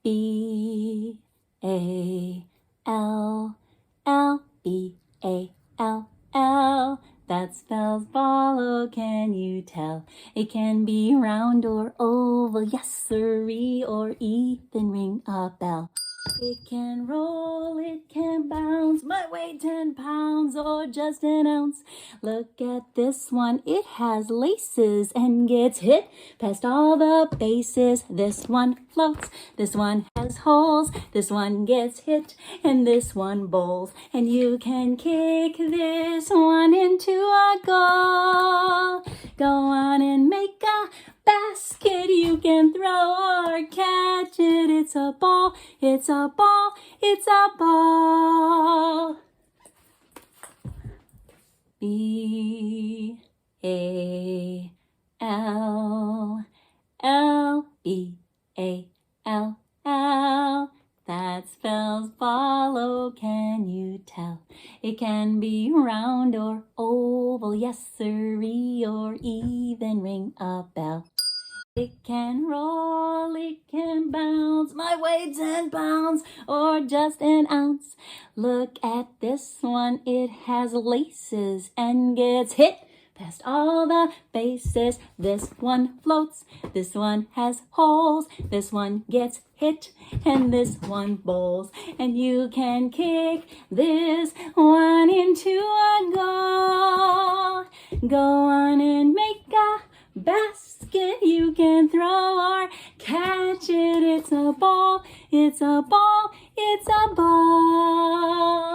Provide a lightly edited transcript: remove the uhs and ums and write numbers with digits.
B-A-L-L, B-A-L-L. That spells ball, oh, can you tell? It can be round or oval, yes sirree, or even ring a bell. It can roll, it can bounce, might weigh 10 pounds or just an ounce. Look at this one, it has laces and gets hit past all the bases. This one floats, this one has holes, this one gets hit, and this one bowls. And you can kick this one into a goal. Go on and make a basket you can throw or catch it. It's a ball, it's a ball, it's a ball. B-A-L-L, B-A-L-L. That spells ball, oh, can you tell? It can be round or oval, yes sirree, or even ring a bell. It can roll, it can bounce, might weigh 10 pounds or just an ounce. Look at this one, it has laces and gets hit past all the bases. This one floats, this one has holes, this one gets hit, and this one bowls. And you can kick this one into a goal. Go on and make a basket you can throw or catch it. It's a ball, it's a ball, it's a ball.